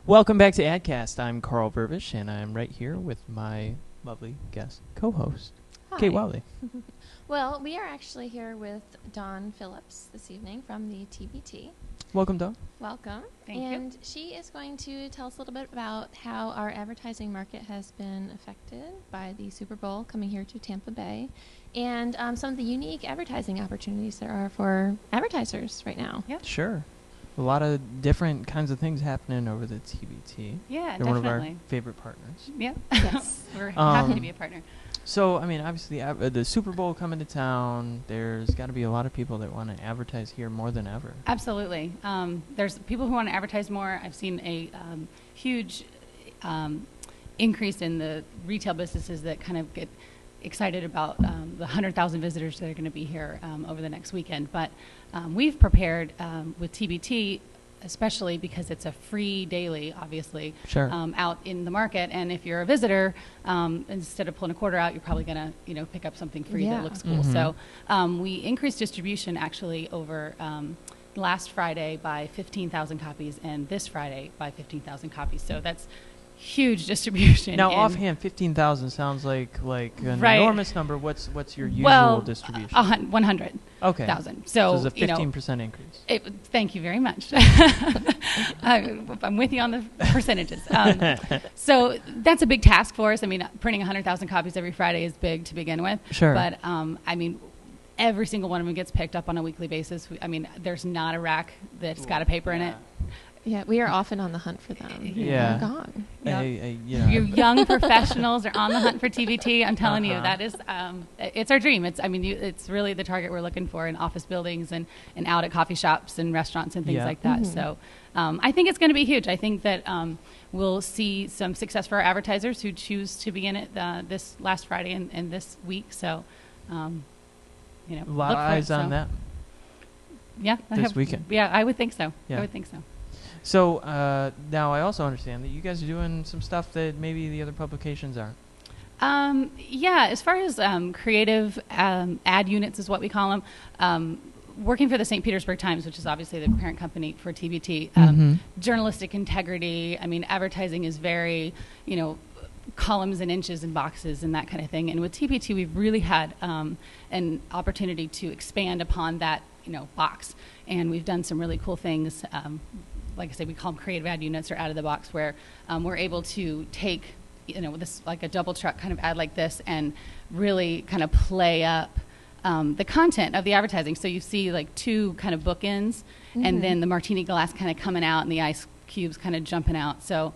Welcome back to AdCast. I'm Carl Vervisch, and I'm right here with my lovely guest co-host, Kate Whatley. Well, we are actually here with Dawn Phillips this evening from the TBT. Welcome, Dawn. Welcome. Thank you. And she is going to tell us a little bit about how our advertising market has been affected by the Super Bowl coming here to Tampa Bay and some of the unique advertising opportunities there are for advertisers right now. Yep. Sure. A lot of different kinds of things happening over the TBT. Yeah, They're definitely. one of our favorite partners. Yeah. Yes. We're happy to be a partner. So, I mean, obviously, the Super Bowl coming to town, there's got to be a lot of people that want to advertise here more than ever. Absolutely. There's people who want to advertise more. I've seen a huge increase in the retail businesses that kind of get excited about the 100,000 visitors that are going to be here over the next weekend. But we've prepared with TBT, especially because it's a free daily, obviously, Sure. out in the market. And if you're a visitor, instead of pulling a quarter out, you're probably going to, pick up something free Yeah. that looks cool. Mhm. So we increased distribution actually over last Friday by 15,000 copies and this Friday by 15,000 copies. So that's huge distribution. Now, And offhand, 15,000 sounds like an Right. enormous number. What's your usual well, distribution? 100,000. Okay. So it's a 15% increase. Thank you very much. I'm with you on the percentages. So that's a big task for us. I mean, printing 100,000 copies every Friday is big to begin with. Sure. But I mean, every single one of them gets picked up on a weekly basis. There's not a rack that's got a paper in it. Yeah, we are often on the hunt for them. Yeah. They're gone. Yep. Your young professionals are on the hunt for TBT. I'm telling you, Uh-huh. that is, it's our dream. It's really the target we're looking for in office buildings and out at coffee shops and restaurants and things Yeah. like that. Mhm. So I think it's going to be huge. I think that we'll see some success for our advertisers who choose to be in it this last Friday and this week. So, A lot look of for it. eyes on So, that. Yeah. this weekend. Yeah, I would think so. Yeah. I would think so. So now I also understand that you guys are doing some stuff that maybe the other publications aren't. Yeah, as far as creative ad units is what we call them, working for the St. Petersburg Times, which is obviously the parent company for TBT, journalistic integrity, I mean, advertising is very, columns and inches and boxes and that kind of thing. And with TBT, we've really had an opportunity to expand upon that, box. And we've done some really cool things. Like I say, we call them creative ad units or out of the box, where we're able to take, this like a double truck kind of ad like this and really kind of play up the content of the advertising. So you see like two kind of bookends and then the martini glass kind of coming out and the ice cubes kind of jumping out. So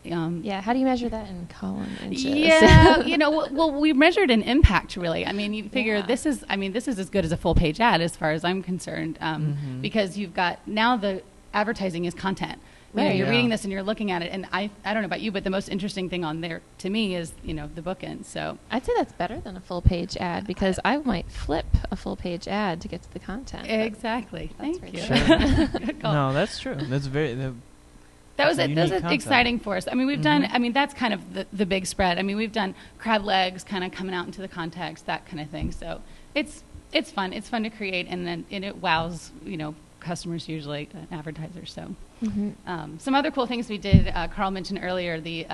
Yeah, how do you measure that in column inches? yeah, well, we measured an impact, really. I mean, you figure Yeah. this is as good as a full page ad as far as I'm concerned, because you've got, now the advertising is content. Right. You're Yeah. reading this and you're looking at it, and I don't know about you, but the most interesting thing on there to me is, the bookend. So I'd say that's better than a full page ad because I might flip a full page ad to get to the content. but exactly. that's Thank right you. there. Good call. No, that's true. That's very. That was Unique concept. exciting for us. I mean, we've done, that's kind of the big spread. I mean, we've done crab legs kind of coming out into the context, that kind of thing. So it's fun. It's fun to create, and then it wows, customers usually, advertisers. So some other cool things we did, Carl mentioned earlier, the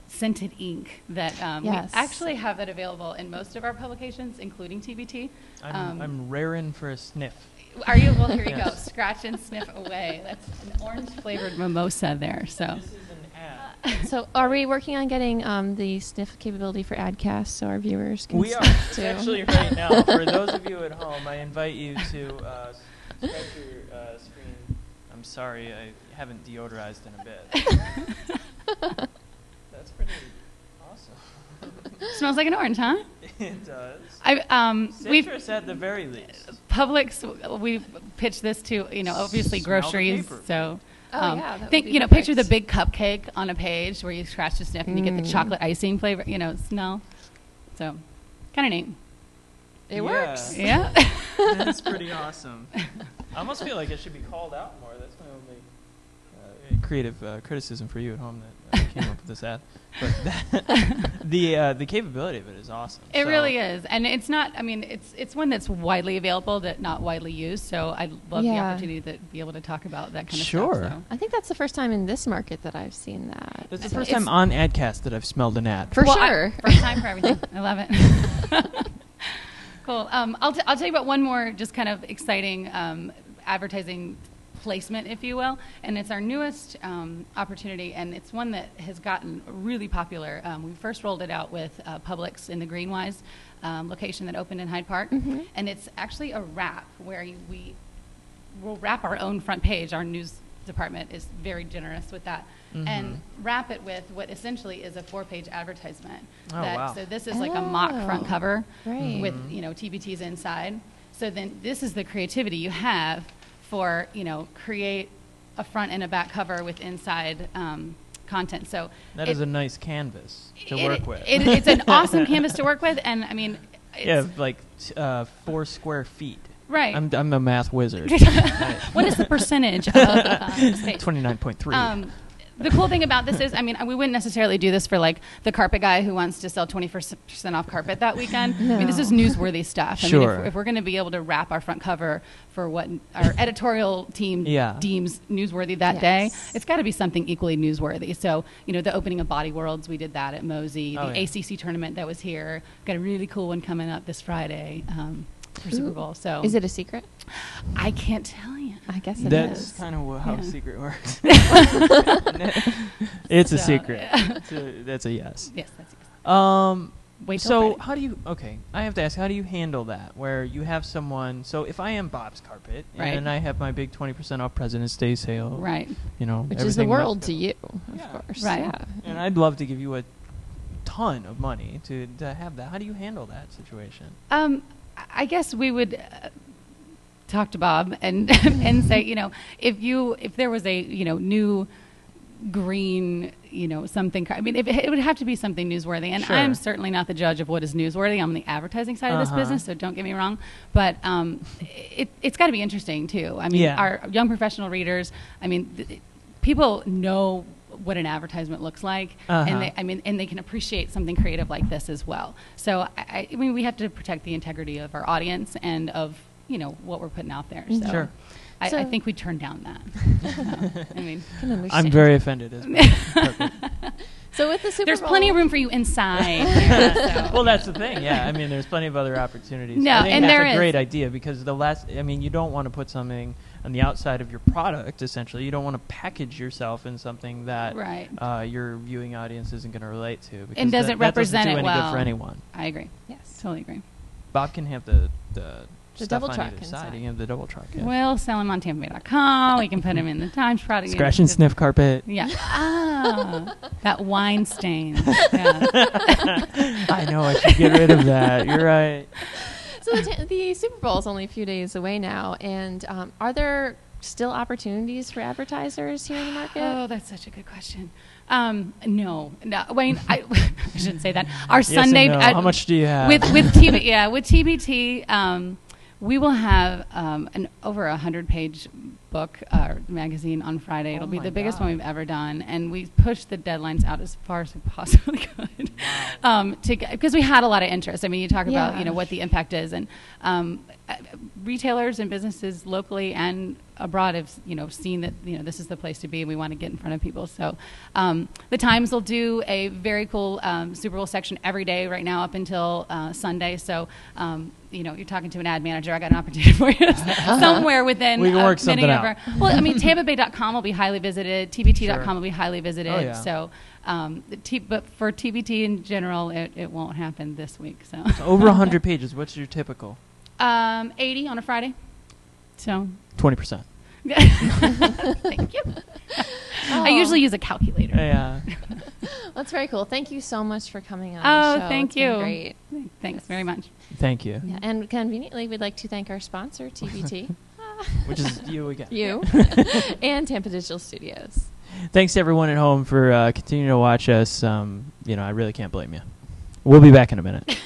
scented ink that Yes. we actually have that available in most of our publications, including TBT. I'm raring for a sniff. Are you? Well, here you go. Yes. Scratch and sniff away. That's an orange-flavored mimosa there. So. This is an ad. So are we working on getting the sniff capability for AdCast so our viewers can We are. sniff It's too? actually right now. For those of you at home, I invite you to scratch your screen. I'm sorry, I haven't deodorized in a bit. That's pretty awesome. Smells like an orange, huh? It does. We've Citrus at the very least. Publix. We've pitched this to obviously Smell the groceries. paper. So Oh, yeah, that think would be picture the perfect. big cupcake on a page where you scratch the sniff and you get the chocolate icing flavor. Smell. So kind of neat. It Yeah. works. Yeah. That's pretty awesome. I almost feel like it should be called out more. That's my only creative criticism for you at home. came up with this ad. But the capability of it is awesome. It really is, and it's not. I mean, it's one that's widely available, that not widely used. So I'd love the opportunity to be able to talk about that kind of stuff. So. I think that's the first time in this market that I've seen that. It's the first time on AdCast that I've smelled an ad. For sure. First time for everything. I love it. Cool. I'll tell you about one more just kind of exciting advertising placement, if you will, and it's our newest opportunity, and it's one that has gotten really popular. We first rolled it out with Publix in the Greenwise location that opened in Hyde Park, and it's actually a wrap where we will wrap our own front page. Our news department is very generous with that, and wrap it with what essentially is a 4-page advertisement. So this is like a mock front cover with TBTs inside. So then this is the creativity you have for, create a front and a back cover with inside content. So that is a nice canvas to work with. It's an awesome canvas to work with, and I mean, it's like 4 square feet. Right. I'm a math wizard. What is the percentage of space? 29.3. The cool thing about this is, I mean, we wouldn't necessarily do this for like the carpet guy who wants to sell 20% off carpet that weekend. I mean, this is newsworthy stuff. I mean, if we're going to be able to wrap our front cover for what our editorial team deems newsworthy that day, it's got to be something equally newsworthy. So, the opening of Body Worlds, we did that at Mosey. The ACC tournament that was here. Got a really cool one coming up this Friday. For Super Bowl. So is it a secret? I can't tell you. I guess it is. That's kind of how a secret works. It's a secret. That's a yes. Yes, that's a yes. Wait till so Friday. how do you? Okay, I have to ask. How do you handle that? Where you have someone. So if I am Bob's Carpet and I have my big 20% off President's Day sale, right? Which is the world to you, of course, right? Yeah. And I'd love to give you a ton of money to have that. How do you handle that situation? I guess we would talk to Bob and and say, if there was a new green, something. I mean, it would have to be something newsworthy, and I'm certainly not the judge of what is newsworthy. I'm on the advertising side of this business, so don't get me wrong. But it's got to be interesting too. I mean, our young professional readers. I mean, people know what an advertisement looks like, and they can appreciate something creative like this as well. So I mean, we have to protect the integrity of our audience and of what we're putting out there. So I think we turn down that. I mean, I'm very offended as well. So with the Super there's Bowl, plenty of room for you inside. Here, well, that's the thing. Yeah, I mean, there's plenty of other opportunities. No, I think and that's a great idea because you don't want to put something on the outside of your product. Essentially, you don't want to package yourself in something that your viewing audience isn't going to relate to, because and doesn't represent that doesn't do it any well good for anyone. I agree. Yes, totally agree. Bob can have the stuff double on truck either inside. side. You can have the double truck. Yeah. We'll sell them on TampaBay.com. We can put them in the Times product. Scratch and sniff carpet. Yeah. That wine stain. Yeah. I know. I should get rid of that. You're right. So the Super Bowl is only a few days away now, and are there still opportunities for advertisers here in the market? Oh, that's such a good question. No, Wayne, I shouldn't say that. Our Sunday. No. How much do you have? With TV? Yeah, with TBT, we will have an over 100-page book magazine on Friday. It'll be the biggest one we've ever done, and we pushed the deadlines out as far as we possibly could, because we had a lot of interest. I mean, you talk about what the impact is, and retailers and businesses locally and abroad have seen that this is the place to be, and we want to get in front of people. So the Times will do a very cool Super Bowl section every day right now up until Sunday. So you're talking to an ad manager. I got an opportunity for you somewhere within. We can work something out. Well, I mean, TampaBay.com will be highly visited. TBT.com will be highly visited. Oh, yeah. So, but for TBT in general, it won't happen this week. So over 100 pages. What's your typical? 80 on a Friday. So 20%. Thank you. I usually use a calculator. Yeah. That's very cool. Thank you so much for coming on the show. Thank you. Great. Thanks very much. Thank you. Yeah, and conveniently, we'd like to thank our sponsor, TBT. Which is you again. You. And Tampa Digital Studios. Thanks to everyone at home for continuing to watch us. I really can't blame you. We'll be back in a minute.